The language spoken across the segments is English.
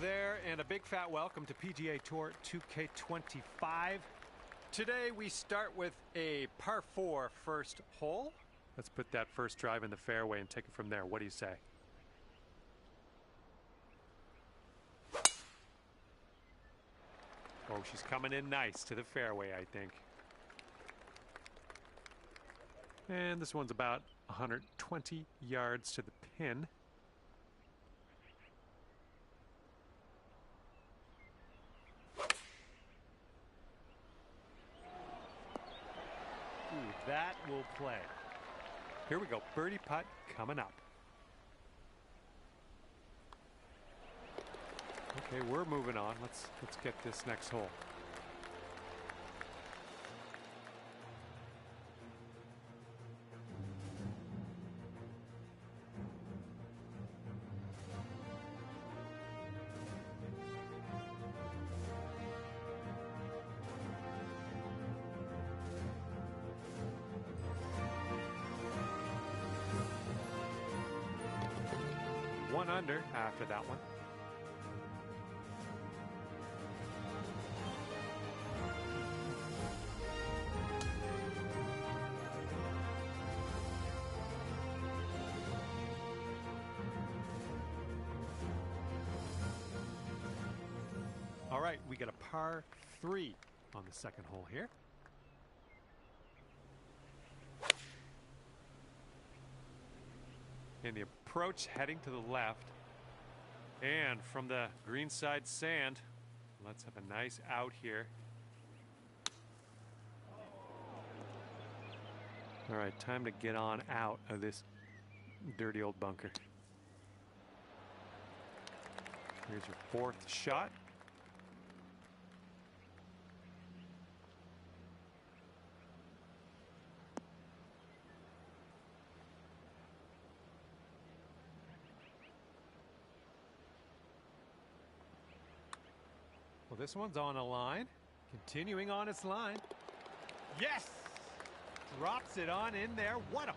there, and a big fat welcome to PGA Tour 2K25. Today we start with a par 4 first hole. Let's put that first drive in the fairway and take it from there. What do you say? Oh, she's coming in nice to the fairway, I think. And this one's about 120 yards to the pin. Ooh, that will play. Here we go. Birdie putt coming up. Okay, we're moving on. Let's get this next hole. One under after that one. All right, we got a par 3 on the second hole here. And the approach heading to the left. And from the greenside sand, let's have a nice out here. All right, time to get on out of this dirty old bunker. Here's your fourth shot. Well, this one's on a line. Continuing on its line. Yes! Drops it on in there. What a putt.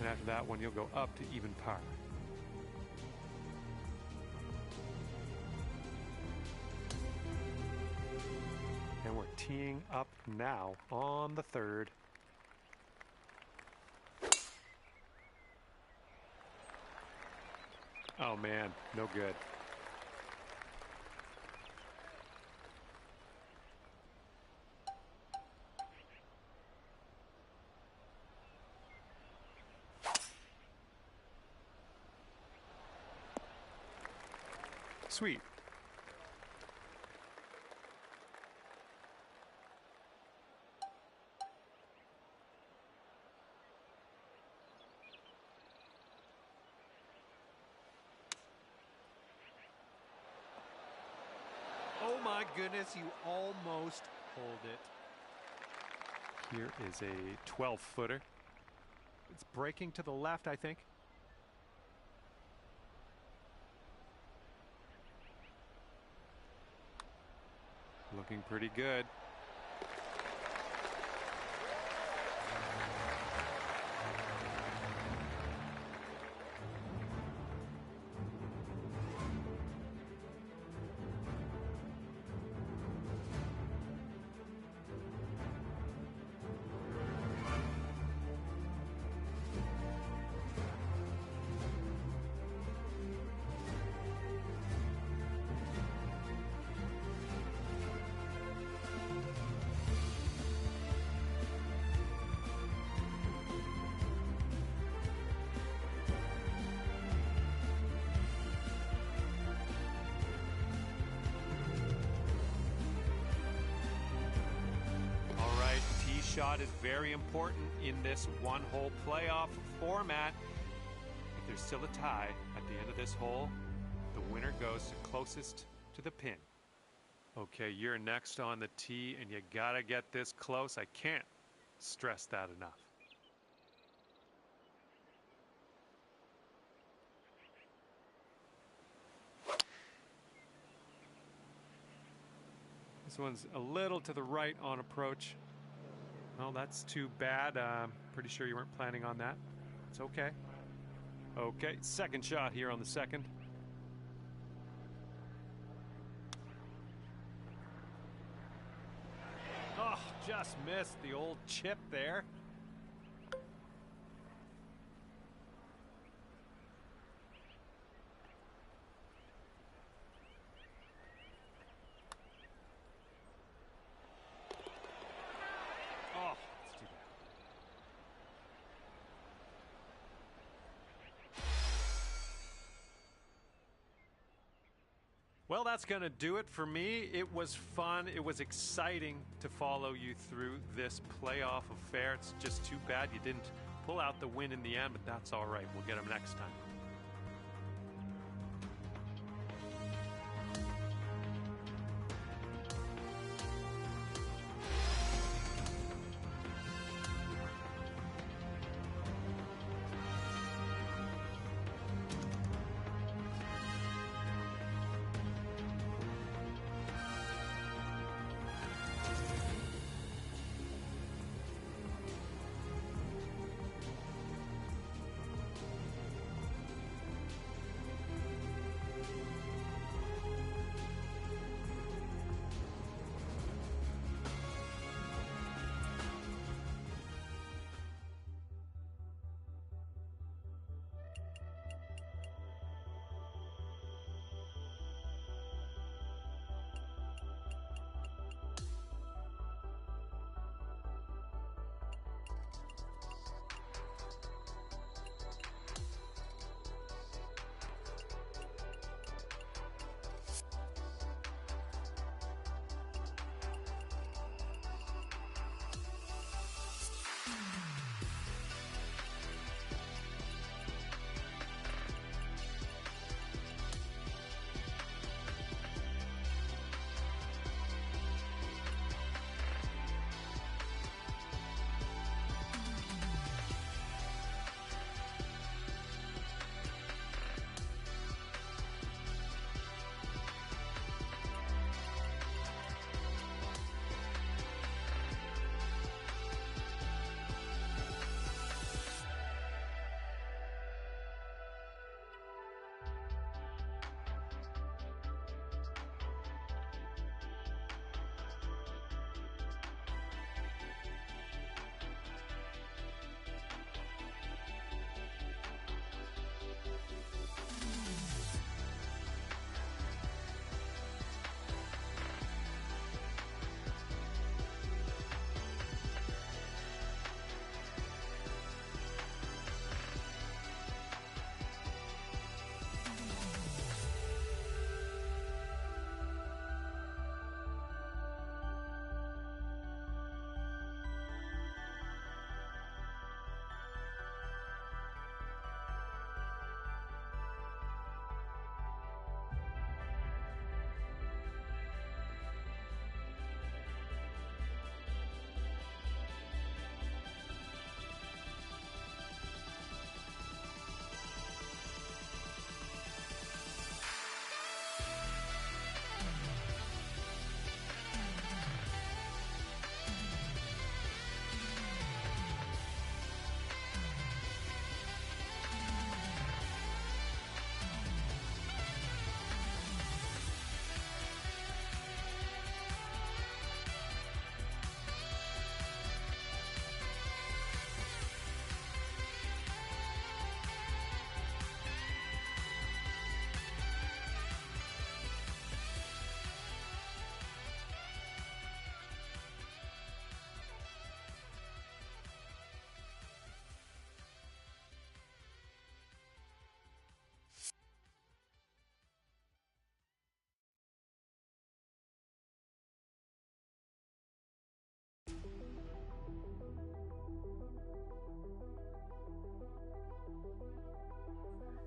And after that one, you'll go up to even par. And we're teeing up now on the third. Oh man, no good. Sweet. Oh my goodness, you almost pulled it. Here is a 12-footer. It's breaking to the left, I think. Looking pretty good. Shot is very important in this one-hole playoff format. If there's still a tie at the end of this hole, the winner goes to closest to the pin. Okay, you're next on the tee, and you gotta get this close. I can't stress that enough. This one's a little to the right on approach. Well, that's too bad. Pretty sure you weren't planning on that. It's okay. Okay, second shot here on the second. Oh, just missed the old chip there. Oh, it's too bad. Well, that's going to do it for me. It was fun. It was exciting to follow you through this playoff affair. It's just too bad you didn't pull out the win in the end, but that's all right. We'll get them next time.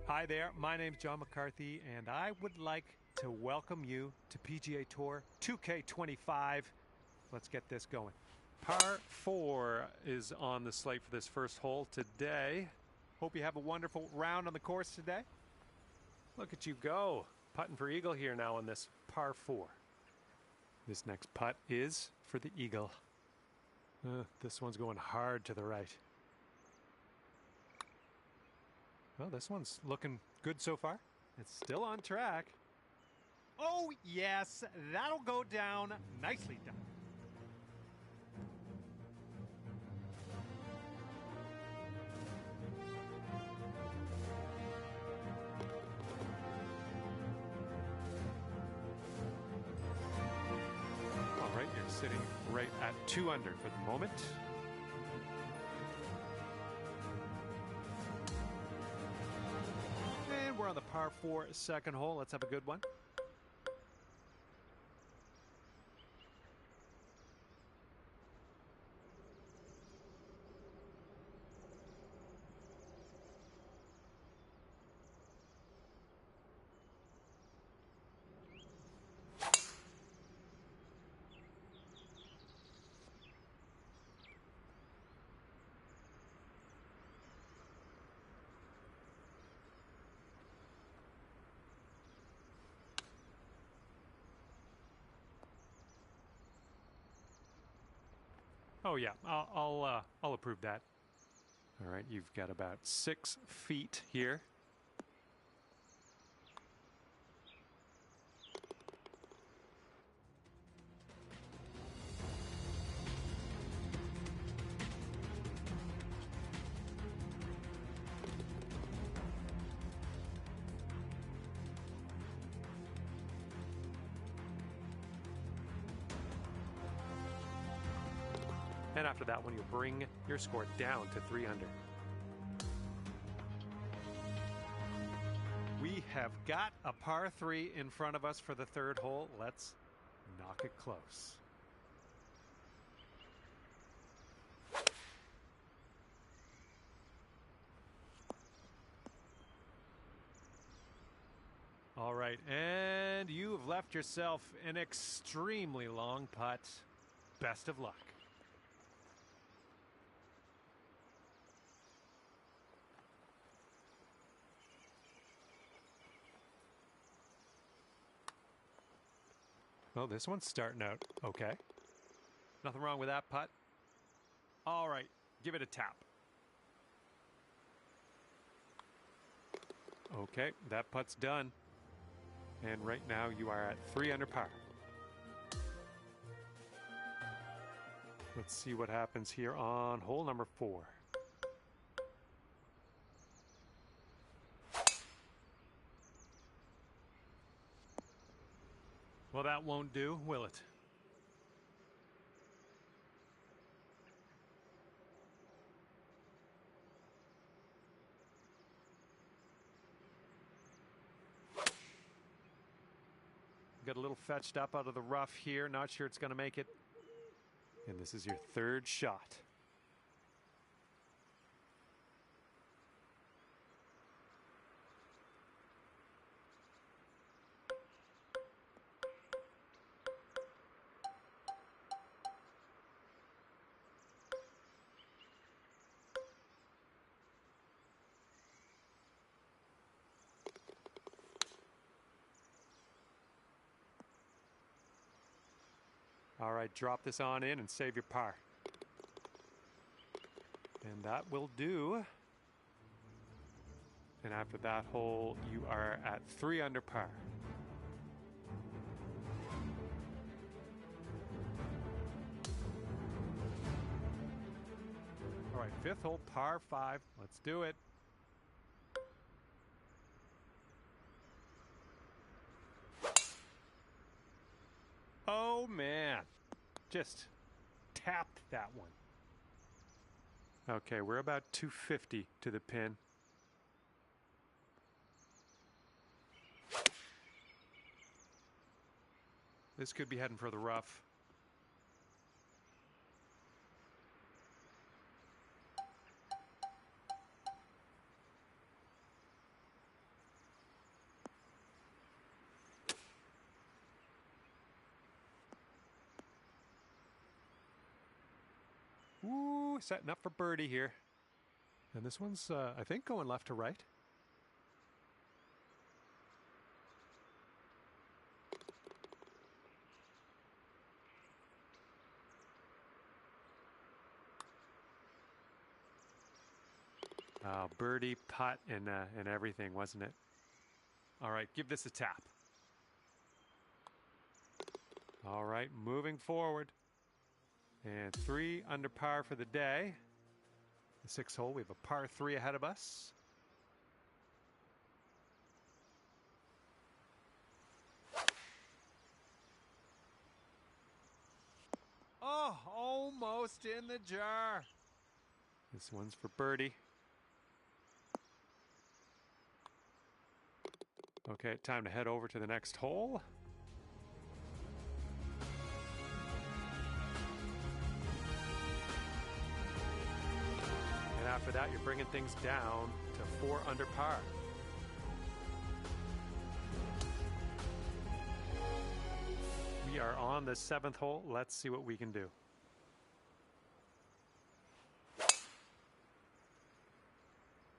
Hi there, my name's John McCarthy, and I would like to welcome you to PGA Tour 2K25. Let's get this going. Par 4 is on the slate for this first hole today. Hope you have a wonderful round on the course today. Look at you go, putting for eagle here now on this par 4. This next putt is for the eagle. This one's going hard to the right. Well, this one's looking good so far. It's still on track. Oh, yes, that'll go down. Nicely done. All right, you're sitting right at 2 under for the moment. And we're on the par 4 second hole. Let's have a good one. Oh yeah, I'll approve that. All right, you've got about 6 feet here. And after that one, you'll bring your score down to 3 under. We have got a par 3 in front of us for the 3rd hole. Let's knock it close. All right, and you have left yourself an extremely long putt. Best of luck. Well, this one's starting out okay. Nothing wrong with that putt. All right, give it a tap. Okay, that putt's done. And right now you are at 3 under par. Let's see what happens here on hole number 4. Well, that won't do, will it? Got a little fetched up out of the rough here. Not sure it's going to make it. And this is your 3rd shot. All right, drop this on in and save your par. And that will do. And after that hole, you are at 3 under par. All right, 5th hole, par 5. Let's do it. Oh, man. Just tapped that one. Okay, we're about 250 to the pin. This could be heading for the rough. Ooh, setting up for birdie here. And this one's, I think, going left to right. Birdie, putt, and everything, wasn't it? All right, give this a tap. All right, moving forward. And 3 under par for the day. The 6th hole, we have a par 3 ahead of us. Oh, almost in the jar. This one's for birdie. Okay, time to head over to the next hole. And after that, you're bringing things down to 4 under par. We are on the 7th hole. Let's see what we can do.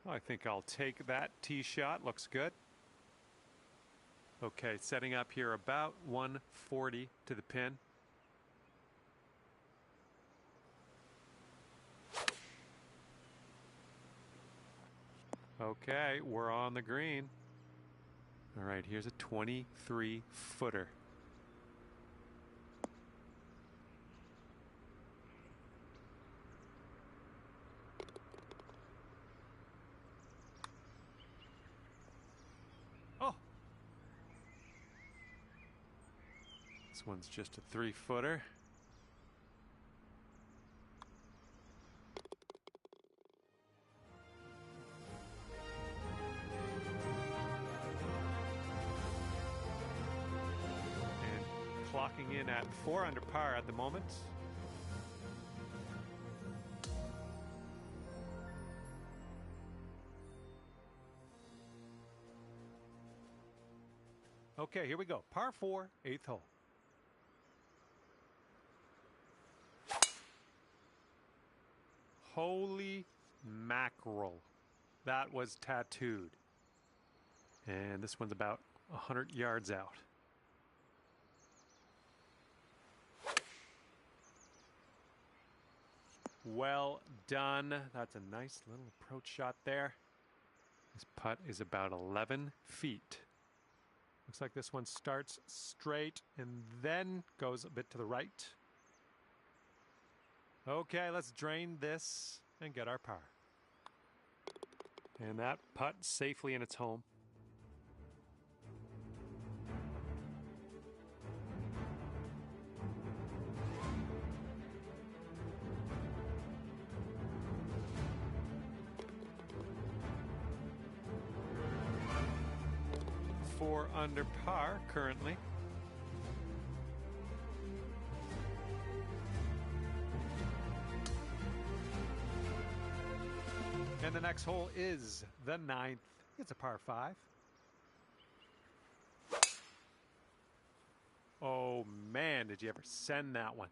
I think I'll take that tee shot. Looks good. Okay, setting up here about 140 to the pin. Okay, we're on the green. All right, here's a 23-footer. Oh! This one's just a 3-footer. Clocking in at 4 under par at the moment. Okay, here we go. Par 4, 8th hole. Holy mackerel. That was tattooed. And this one's about 100 yards out. Well done. That's a nice little approach shot there. This putt is about 11 feet. Looks like this one starts straight and then goes a bit to the right. Okay, let's drain this and get our par. And that putt safely in its home. Four under par currently. And the next hole is the 9th. It's a par 5. Oh man, did you ever send that one?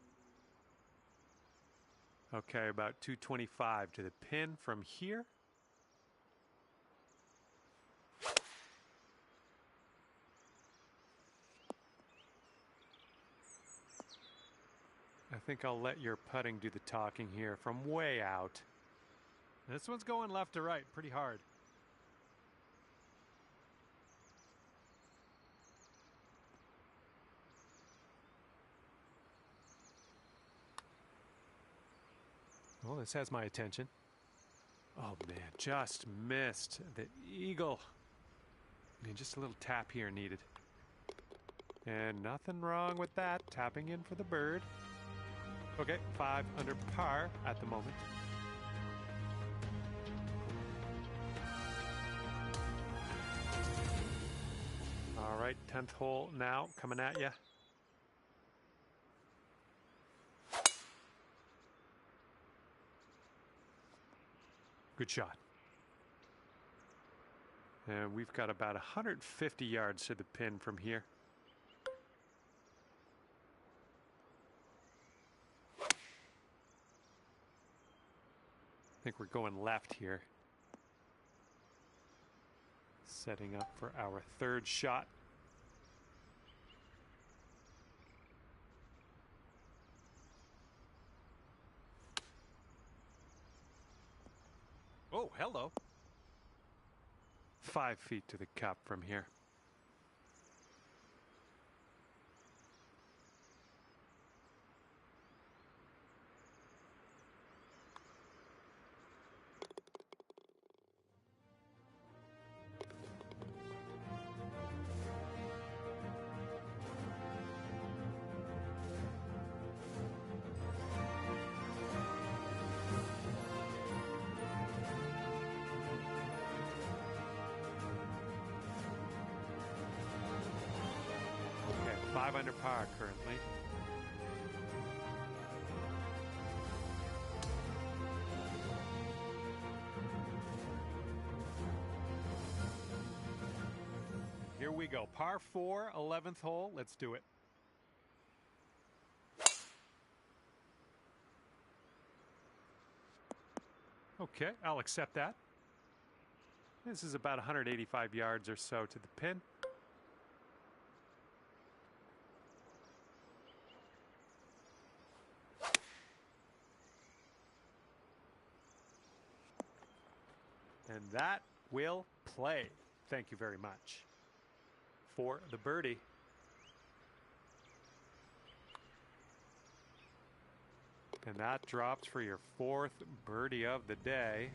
Okay, about 225 to the pin from here. I think I'll let your putting do the talking here from way out. This one's going left to right pretty hard. Well, this has my attention. Oh man, just missed the eagle. I mean, just a little tap here needed. And nothing wrong with that. Tapping in for the bird. Okay, 5 under par at the moment. All right, 10th hole now coming at you. Good shot. And we've got about 150 yards to the pin from here. I think we're going left here. Setting up for our 3rd shot. Oh, hello. 5 feet to the cup from here. Okay, 5 under par currently. Here we go. Par 4, 11th hole. Let's do it. Okay, I'll accept that. This is about 185 yards or so to the pin. And that will play. Thank you very much for the birdie. And that drops for your 4th birdie of the day.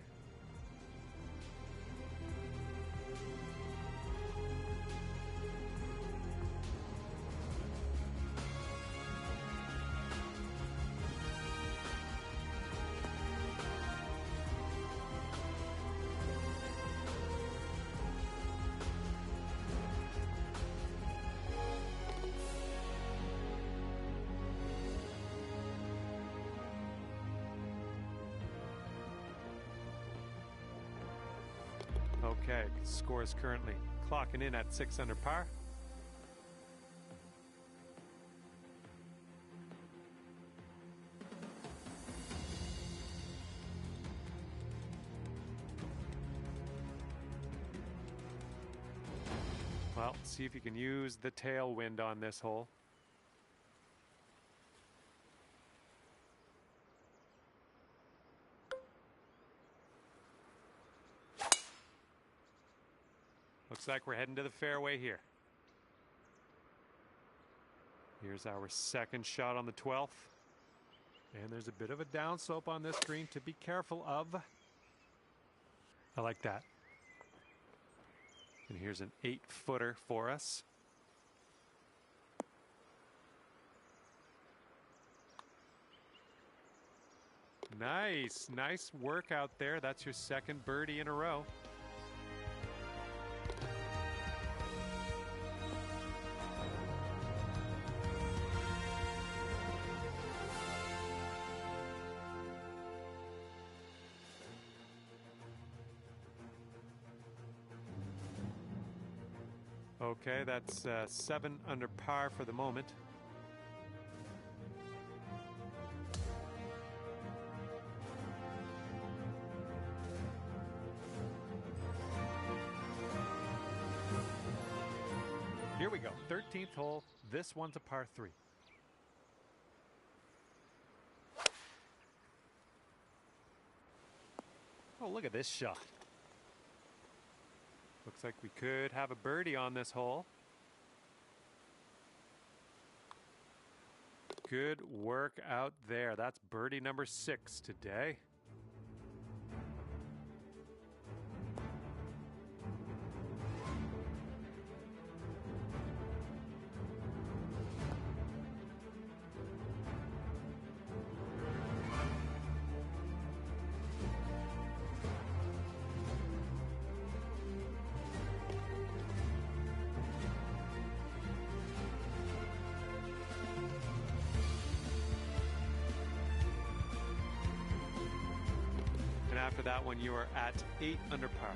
Okay, score is currently clocking in at 6 under par. Well, see if you can use the tailwind on this hole. Looks like we're heading to the fairway here. Here's our second shot on the 12th. And there's a bit of a downslope on this green to be careful of. I like that. And here's an 8-footer for us. Nice work out there. That's your second birdie in a row. Okay, that's 7 under par for the moment. Here we go, 13th hole. This one's a par 3. Oh, look at this shot. Looks like we could have a birdie on this hole. Good work out there. That's birdie number 6 today. And after that one, you are at 8 under par.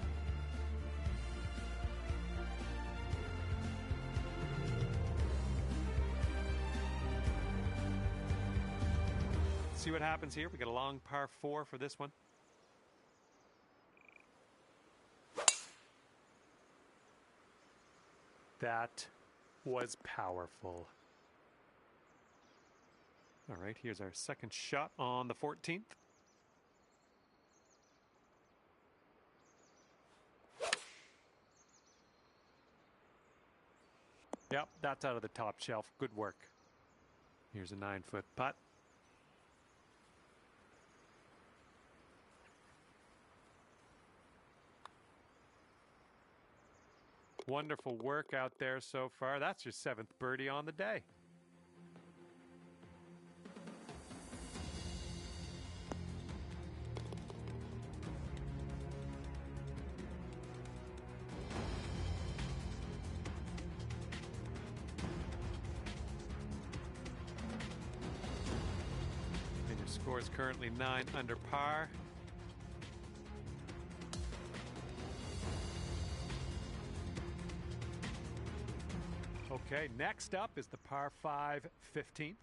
Let's see what happens here. We got a long par 4 for this one. That was powerful. All right, here's our second shot on the 14th. Yep, that's out of the top shelf. Good work. Here's a 9-foot putt. Wonderful work out there so far. That's your 7th birdie on the day. And your score is currently 9 under par. Okay, next up is the par 5 15th.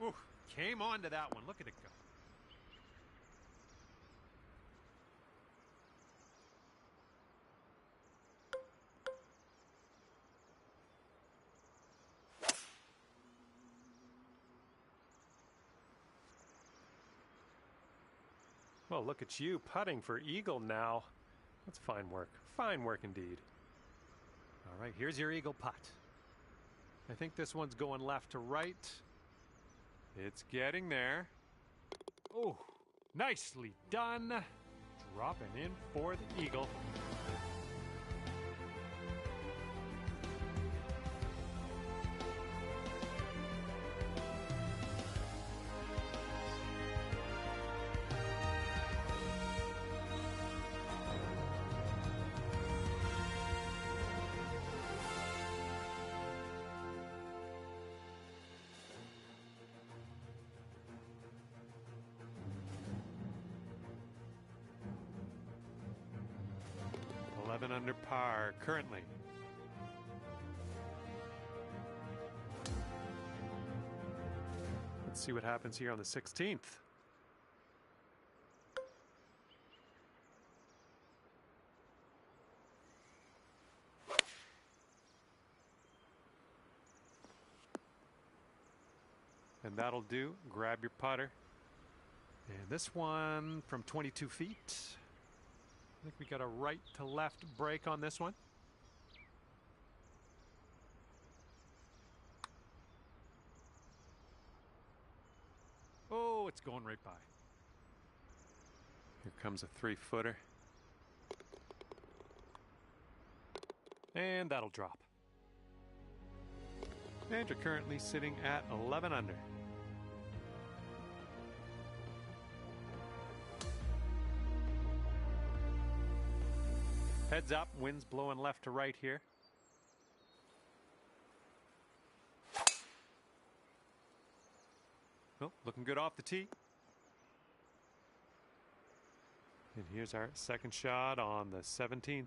Ooh, came on to that one. Look at it go. Well, look at you putting for eagle now. That's fine work. Fine work indeed. All right, here's your eagle putt. I think this one's going left to right. It's getting there. Oh, nicely done. Dropping in for the eagle. Under par currently. Let's see what happens here on the 16th. And that'll do. Grab your putter. And this one from 22 feet. I think we got a right to left break on this one. Oh, it's going right by. Here comes a 3-footer. And that'll drop. And you're currently sitting at 11 under. Heads up, wind's blowing left to right here. Oh, looking good off the tee. And here's our second shot on the 17th.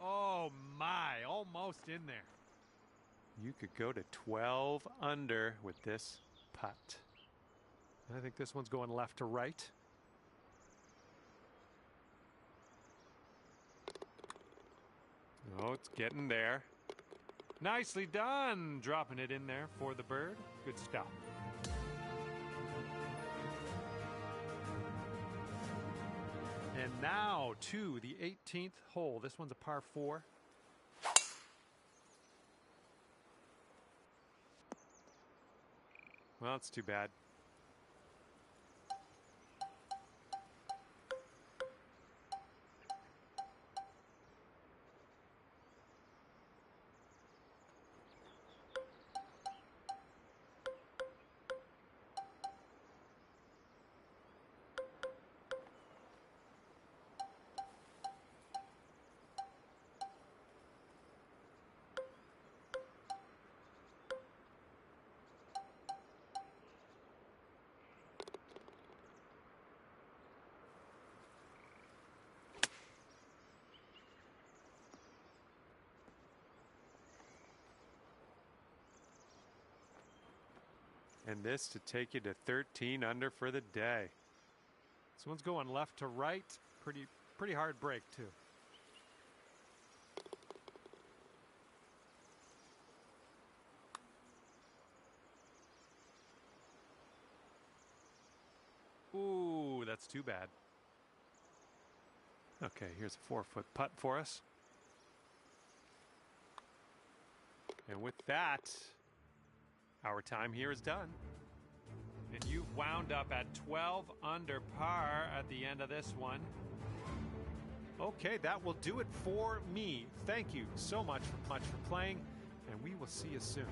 Oh my, almost in there. You could go to 12 under with this putt. I think this one's going left to right. Oh, it's getting there. Nicely done, dropping it in there for the bird. Good stuff. And now to the 18th hole. This one's a par 4. Well, it's too bad. And this to take you to 13 under for the day. This one's going left to right. Pretty hard break, too. Ooh, that's too bad. Okay, here's a 4-foot putt for us. And with that, our time here is done. And you've wound up at 12 under par at the end of this one. Okay, that will do it for me. Thank you so much for playing, and we will see you soon.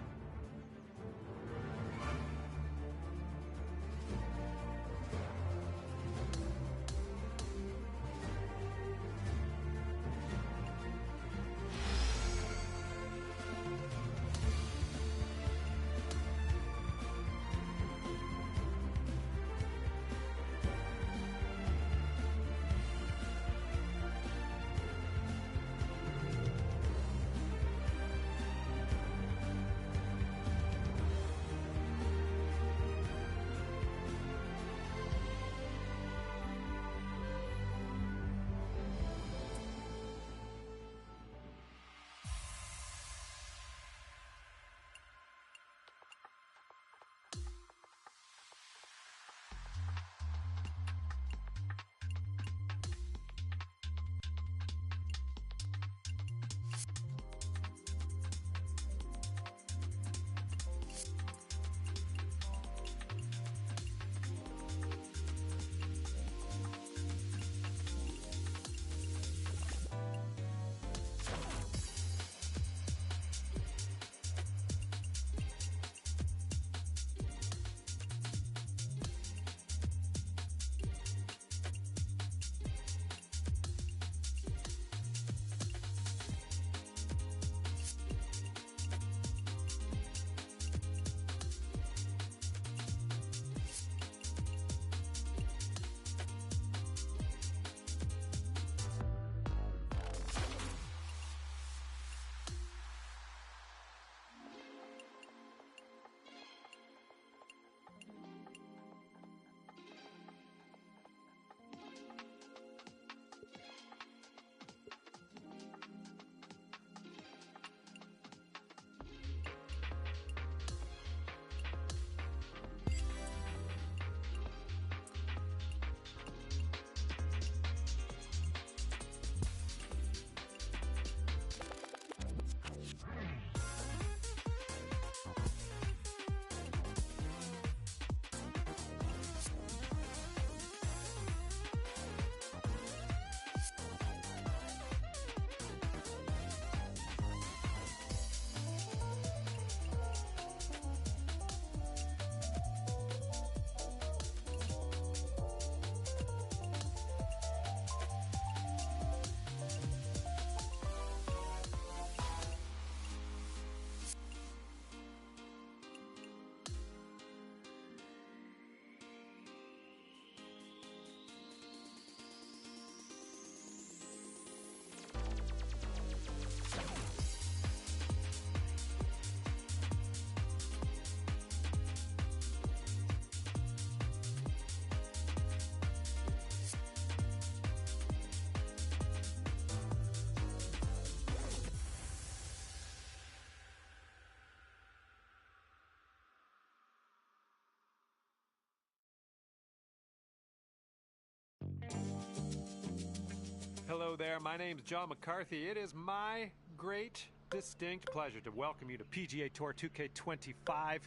Hello there, my name's John McCarthy. It is my great, distinct pleasure to welcome you to PGA Tour 2K25.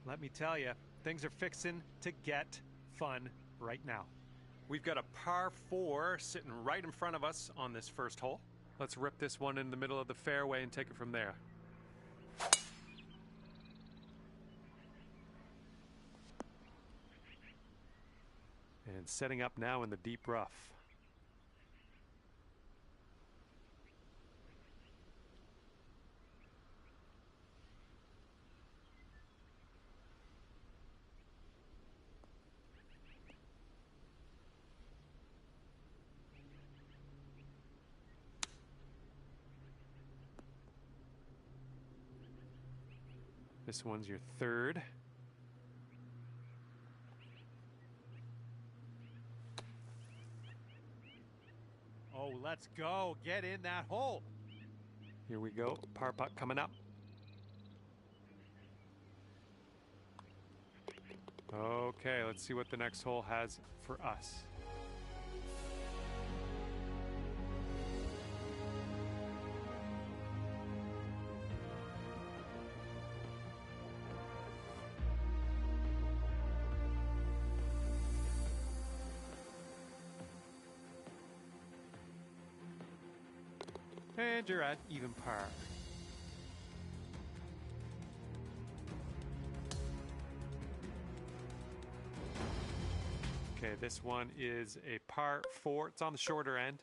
Let me tell you, things are fixing to get fun right now. We've got a par 4 sitting right in front of us on this first hole. Let's rip this one in the middle of the fairway and take it from there. And setting up now in the deep rough. This one's your third. Oh, let's go. Get in that hole. Here we go. Par putt coming up. Okay, let's see what the next hole has for us. And you're at even par. Okay, this one is a par 4. It's on the shorter end.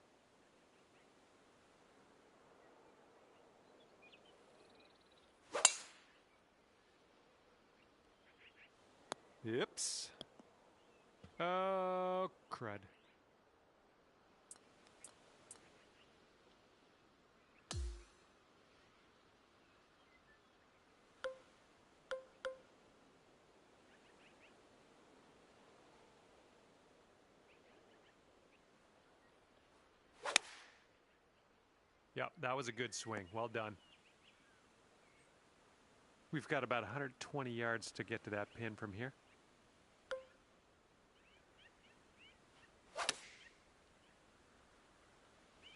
Yips. Oh, crud. Yep, that was a good swing. Well done. We've got about 120 yards to get to that pin from here.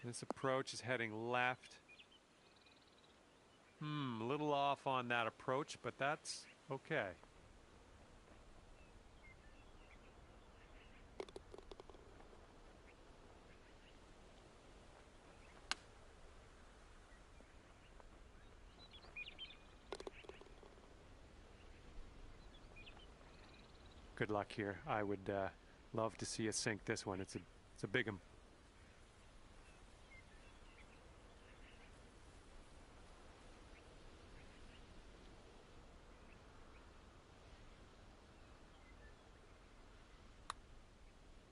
This approach is heading left. A little off on that approach, but that's okay. Good luck here. I would love to see us sink this one. It's a big one.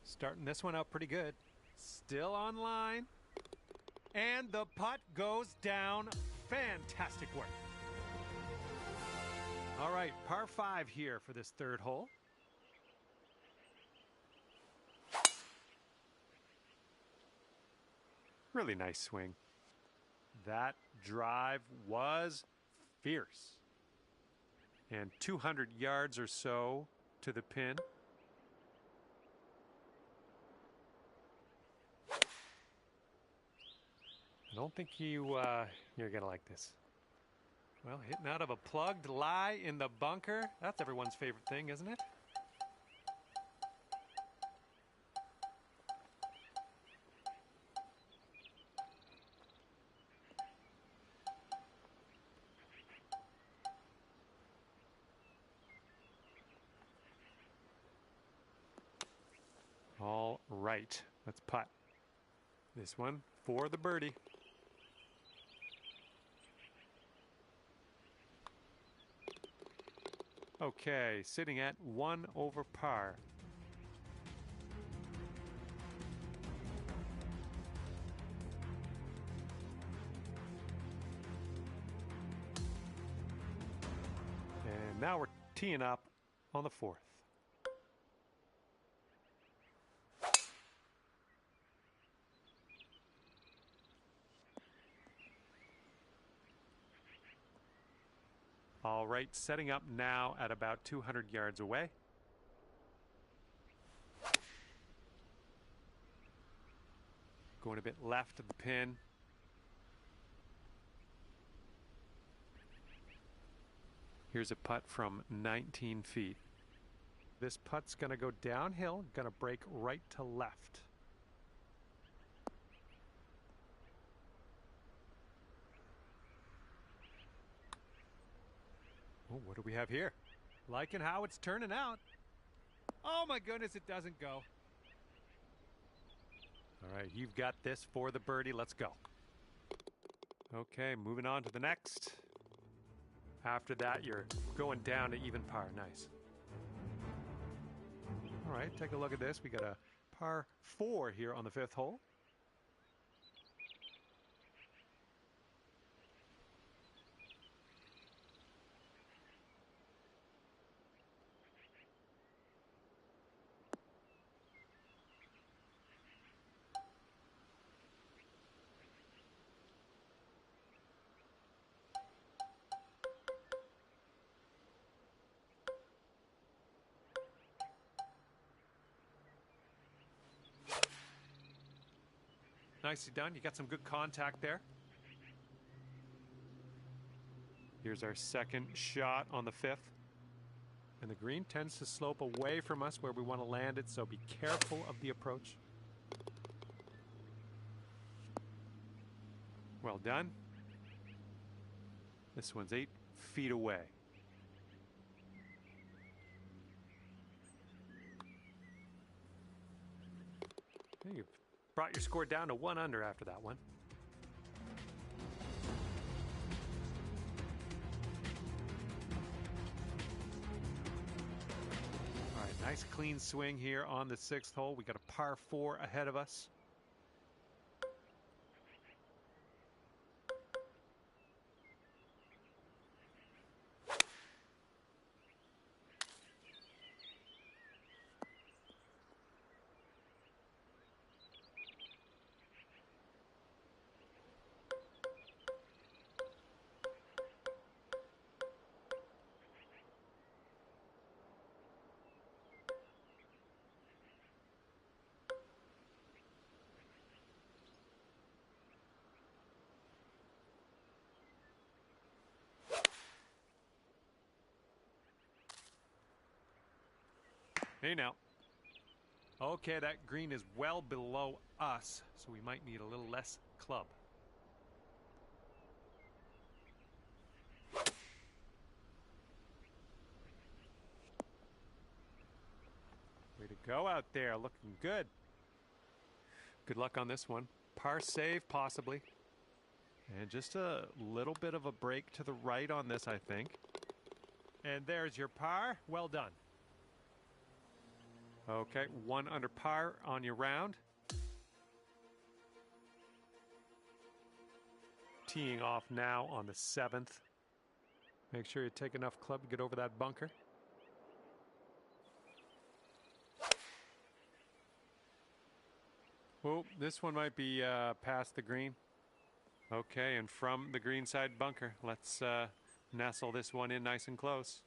Starting this one out pretty good. Still on line. And the putt goes down. Fantastic work. All right, par 5 here for this third hole. Really nice swing. That drive was fierce. And 200 yards or so to the pin. I don't think you're going to like this. Well, hitting out of a plugged lie in the bunker. That's everyone's favorite thing, isn't it? All right, let's putt. This one for the birdie. Okay, sitting at 1 over par. And now we're teeing up on the 4th. All right, setting up now at about 200 yards away. Going a bit left of the pin. Here's a putt from 19 feet. This putt's going to go downhill, going to break right to left. Oh, what do we have here? Liking how it's turning out. Oh my goodness, it doesn't go. All right, you've got this for the birdie. Let's go. Okay, moving on to the next. After that, you're going down to even par. Nice. All right, take a look at this. We got a par 4 here on the 5th hole. nicely done. You got some good contact there. Here's our second shot on the 5th. And the green tends to slope away from us where we want to land it, so be careful of the approach. Well done. This one's 8 feet away. You've brought your score down to 1 under after that one. All right, nice clean swing here on the 6th hole. We got a par 4 ahead of us. Hey now. Okay, that green is well below us, so we might need a little less club. Way to go out there, looking good. Good luck on this one. Par save, possibly. And just a little bit of a break to the right on this, I think. And there's your par. Well done. Okay, 1 under par on your round. Teeing off now on the 7th. Make sure you take enough club to get over that bunker. Oh, this one might be past the green. Okay, and from the green side bunker, let's nestle this one in nice and close.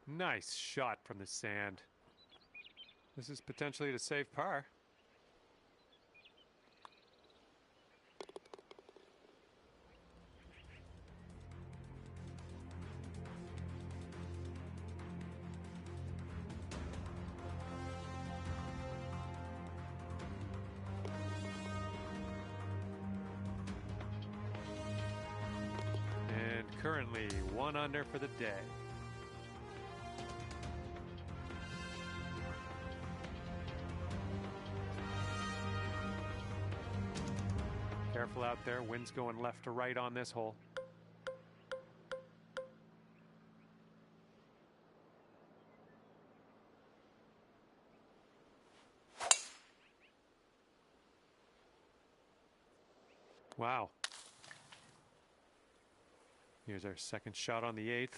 Nice shot from the sand. This is potentially to save par. And currently 1 under for the day. Careful out there. Wind's going left to right on this hole. Wow. Here's our second shot on the 8th.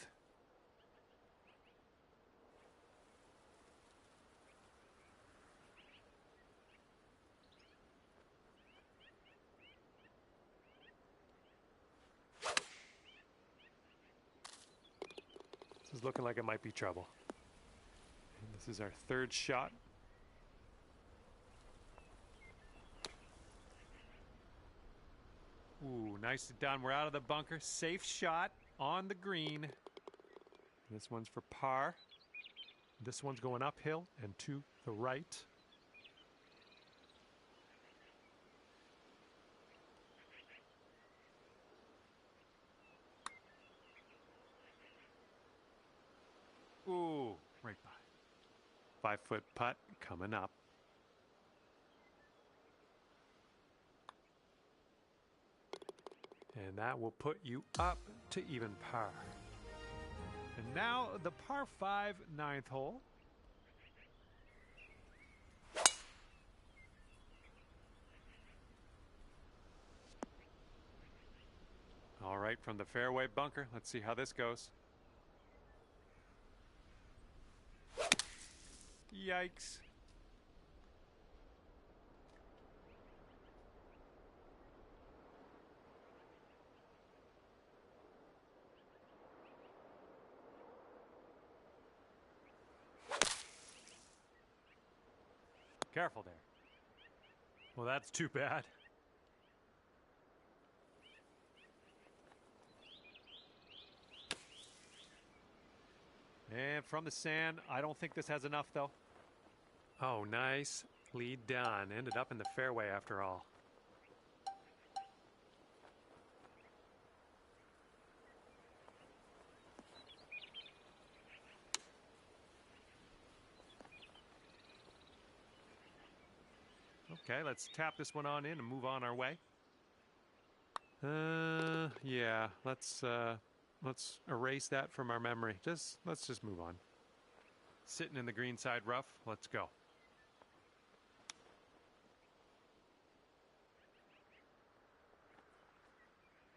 This is looking like it might be trouble. And this is our 3rd shot. Ooh, nicely done. We're out of the bunker. Safe shot on the green. This one's for par. This one's going uphill and to the right. Ooh, right by. 5-foot putt coming up. And that will put you up to even par. And now the par 5 9th hole. All right, from the fairway bunker, let's see how this goes. Yikes. Careful there. Well, that's too bad. And from the sand, I don't think this has enough, though. Oh, nice. Lead done. Ended up in the fairway after all. Okay, let's tap this one on in and move on our way. Yeah, let's erase that from our memory. Let's just move on. Sitting in the greenside rough, let's go.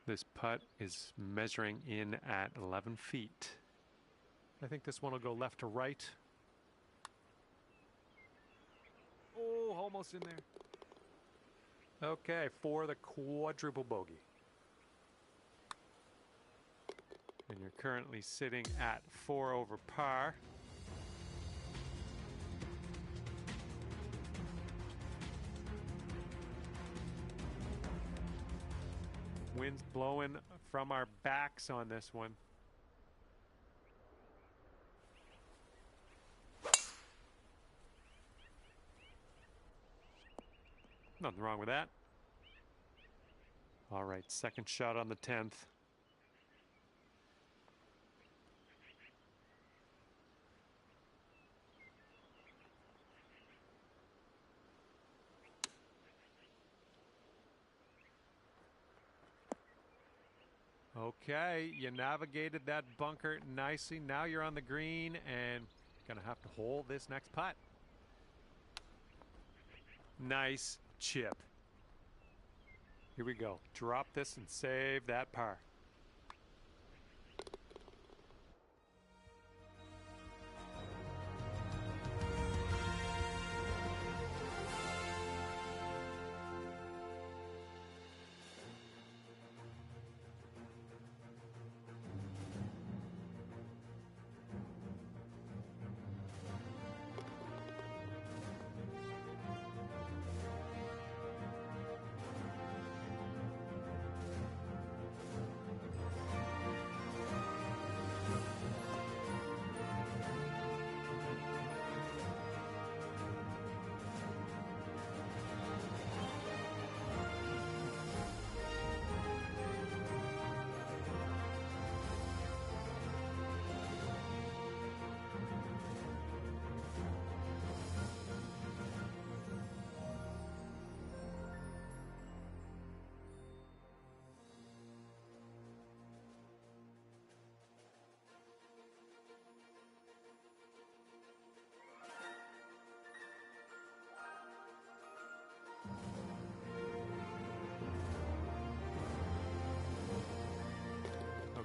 This putt is measuring in at 11 feet. I think this one will go left to right. Oh, almost in there. Okay, for the quadruple bogey. And you're currently sitting at 4 over par. Wind's blowing from our backs on this one. Nothing wrong with that. All right, second shot on the 10th. Okay, you navigated that bunker nicely. Now you're on the green and gonna have to hold this next putt. Nice chip. Here we go. Drop this and save that par.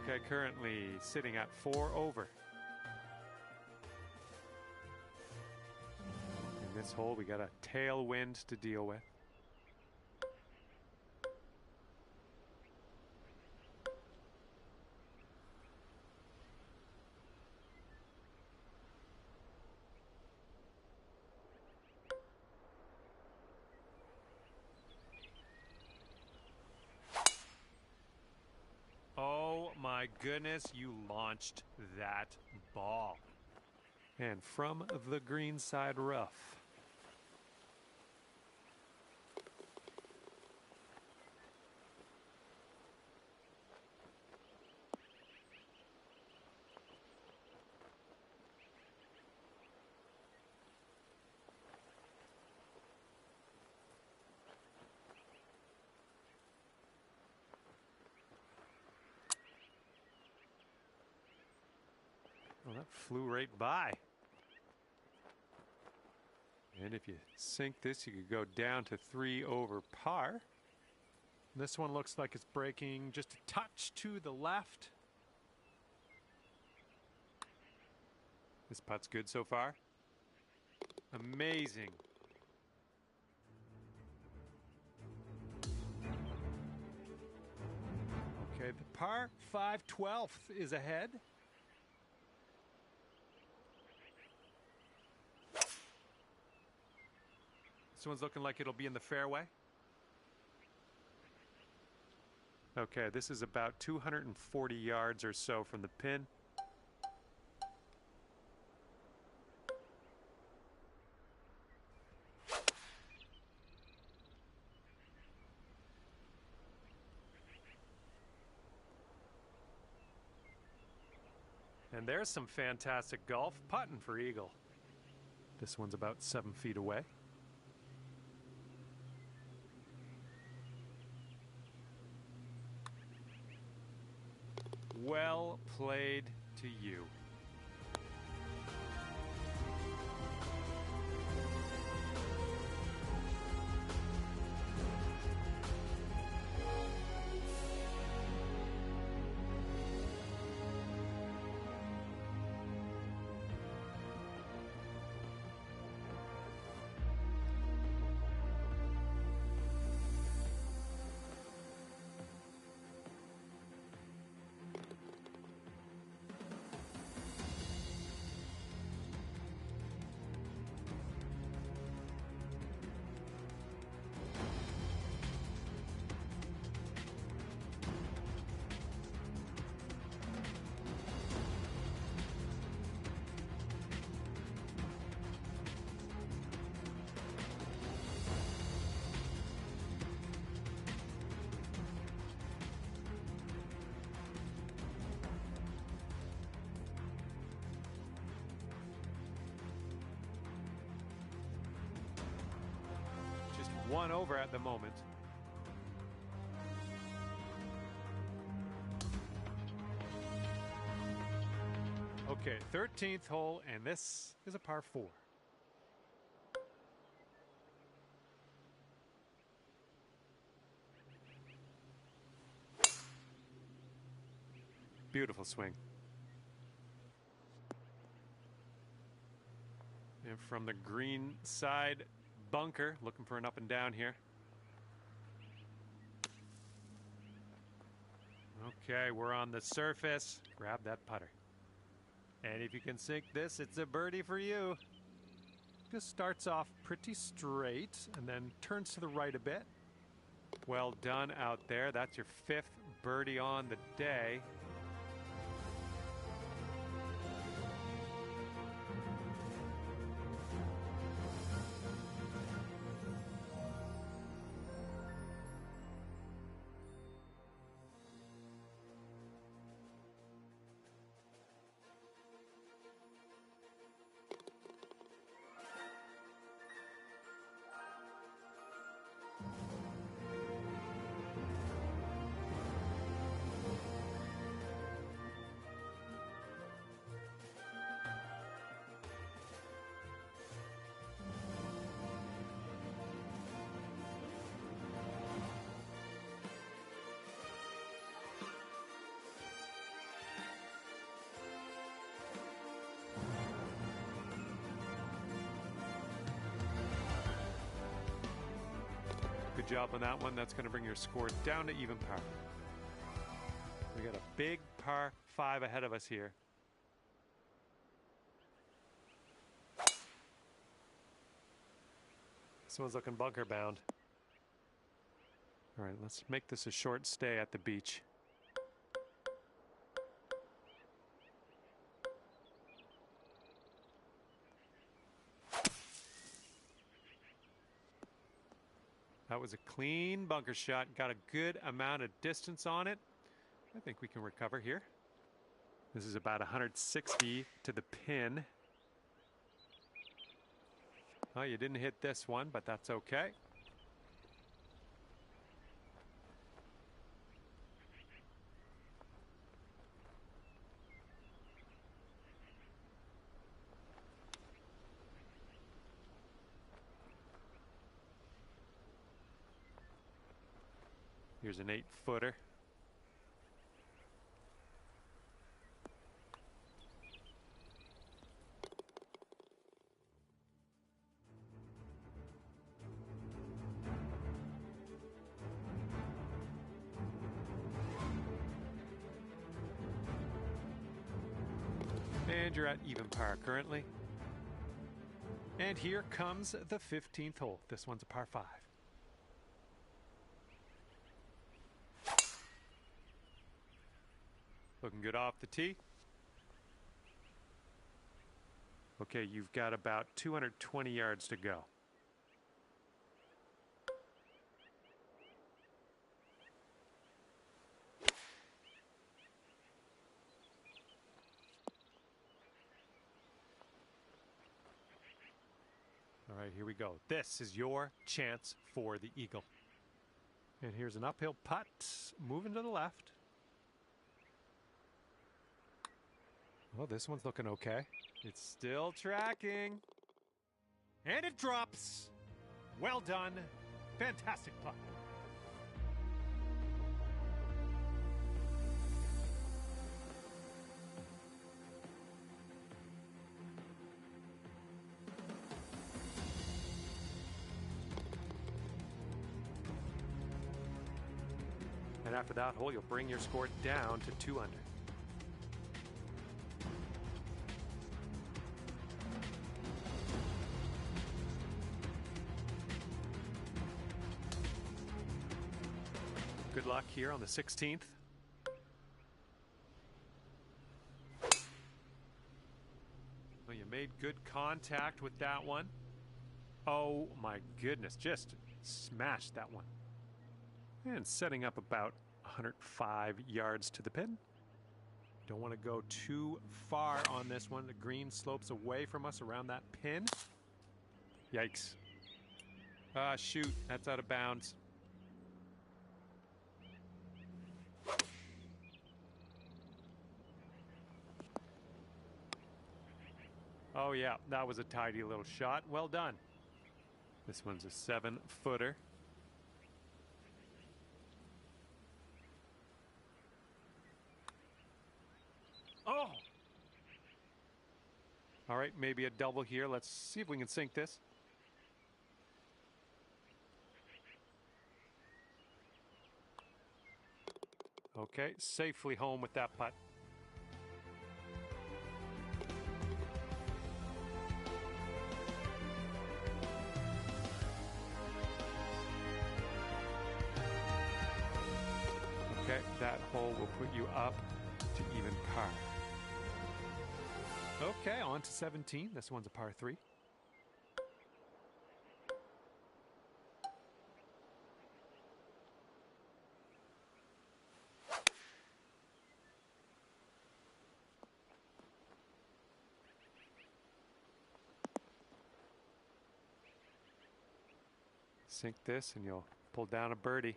Okay, currently sitting at 4 over. In this hole, we got a tailwind to deal with. My goodness, you launched that ball. And from the greenside rough. Well, that flew right by. And if you sink this, you could go down to 3 over par. This one looks like it's breaking just a touch to the left. This putt's good so far. Amazing. Okay, the par 5/12 is ahead. This one's looking like it'll be in the fairway. Okay, this is about 240 yards or so from the pin. And there's some fantastic golf putting for Eagle. This one's about 7 feet away. Well played to you. One over at the moment. Okay, 13th hole, and this is a par 4. Beautiful swing. And from the green side, bunker, looking for an up and down here. Okay, we're on the surface. Grab that putter. And if you can sink this, it's a birdie for you. Just starts off pretty straight and then turns to the right a bit. Well done out there. That's your 5th birdie on the day. Good job on that one. That's going to bring your score down to even par. We got a big par 5 ahead of us here. This one's looking bunker bound. All right, let's make this a short stay at the beach. That was a clean bunker shot. Got a good amount of distance on it. I think we can recover here. This is about 160 to the pin. Oh, you didn't hit this one, but that's okay. Here's an 8-footer. And you're at even par currently. And here comes the 15th hole. This one's a par 5. Looking good off the tee. Okay, you've got about 220 yards to go. All right, here we go. This is your chance for the eagle. And here's an uphill putt, moving to the left. Oh, this one's looking okay. It's still tracking. And it drops. Well done. Fantastic putt. And after that hole, you'll bring your score down to 2 under. Good luck here on the 16th. Well, you made good contact with that one. Oh my goodness, just smashed that one. And setting up about 105 yards to the pin. Don't want to go too far on this one. The green slopes away from us around that pin. Yikes. Shoot, that's out of bounds. Oh yeah, that was a tidy little shot. Well done. This one's a 7-footer. Oh! All right, maybe a double here. Let's see if we can sink this. Okay, safely home with that putt. Okay, that hole will put you up to even par. Okay, on to 17. This one's a par 3. Sink this and you'll pull down a birdie.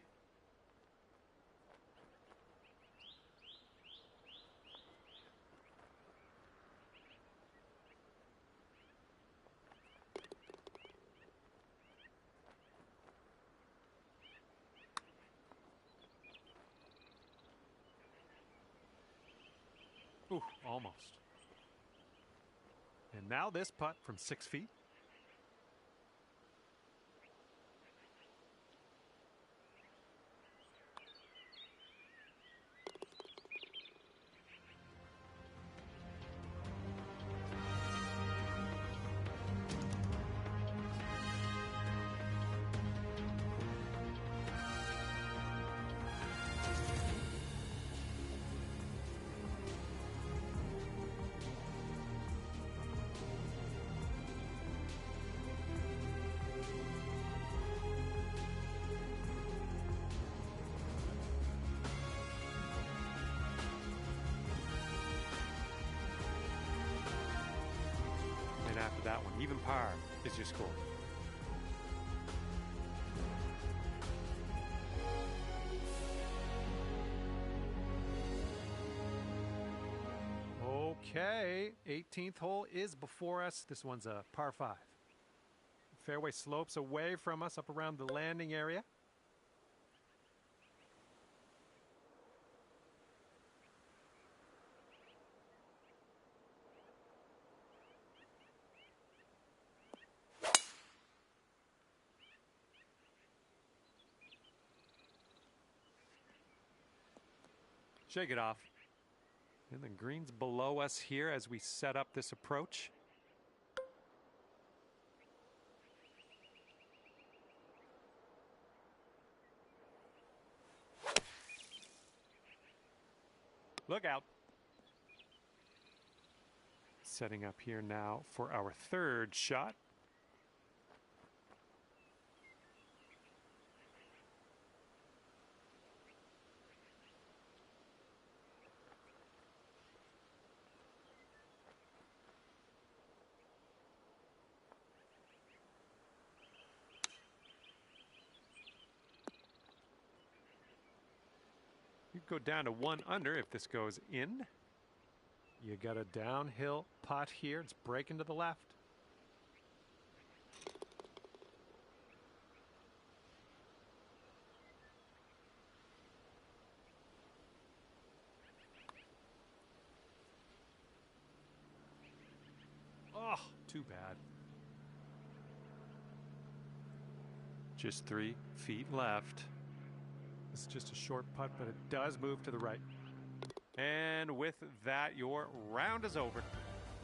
Ooh, almost. And now this putt from 6 feet. And after that one, even par is your score. Okay, 18th hole is before us. This one's a par 5. Fairway slopes away from us up around the landing area. Shake it off. And the green's below us here as we set up this approach. Look out. Setting up here now for our third shot. You go down to 1 under if this goes in. You got a downhill putt here. It's breaking to the left. Oh, too bad. Just 3 feet left. This is just a short putt, but it does move to the right. And with that, your round is over.